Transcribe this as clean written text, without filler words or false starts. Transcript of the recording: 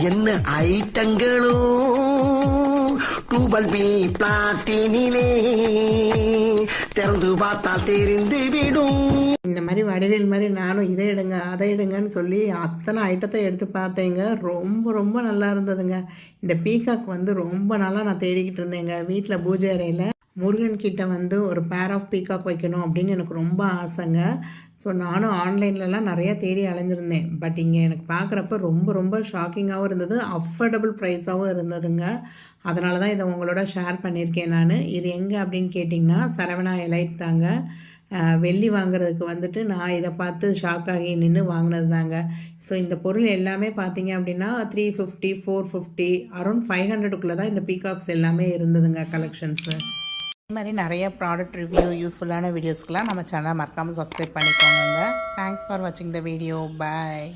என்ன ஐட்டங்களோ டூபல் பி பிளாட்டினிலே திறந்து பார்த்தால் தெரிந்து விடும். இந்த மாதிரி வடிவேல் மாதிரி நானும் இதை எடுங்க அதை எடுங்கன்னு சொல்லி அத்தனை ஐட்டத்தை எடுத்து பார்த்தேங்க. ரொம்ப ரொம்ப நல்லா இருந்ததுங்க. இந்த பீகாக் வந்து ரொம்ப நாளாக நான் தேடிக்கிட்டு இருந்தேங்க. வீட்டில் பூஜை அறையில் முருகன் கிட்ட வந்து ஒரு பேர் ஆஃப் பீகாக் வைக்கணும் அப்படின்னு எனக்கு ரொம்ப ஆசைங்க. ஸோ நானும் ஆன்லைன்லலாம் நிறையா தேடி அலைஞ்சிருந்தேன். பட் இங்கே எனக்கு பார்க்குறப்ப ரொம்ப ரொம்ப ஷாக்கிங்காகவும் இருந்தது, அஃபோர்டபுள் ப்ரைஸாகவும் இருந்ததுங்க. அதனால தான் இதை உங்களோட ஷேர் பண்ணியிருக்கேன் நான். இது எங்கே அப்படின்னு கேட்டிங்கன்னா சரவணா எலைட் தாங்க. வெள்ளி வாங்குறதுக்கு வந்துட்டு நான் இதை பார்த்து ஷாக் ஆகி நின்று வாங்கினது தாங்க. ஸோ இந்த பொருள் எல்லாமே பார்த்தீங்க அப்படின்னா 350 450 அரௌண்ட் 500க்குள்ளே தான் இந்த பீகாக்ஸ் எல்லாமே இருந்ததுங்க கலெக்ஷன்ஸு. இது மாதிரி நிறைய ப்ராடக்ட் ரிவ்யூ யூஸ்ஃபுல்லான வீடியோஸ்க்கெலாம் நம்ம சேனலை மறக்காமல் சப்ஸ்கிரைப் பண்ணிக்கோங்க. தேங்க்ஸ் ஃபார் வாட்சிங் த வீடியோ. பாய்.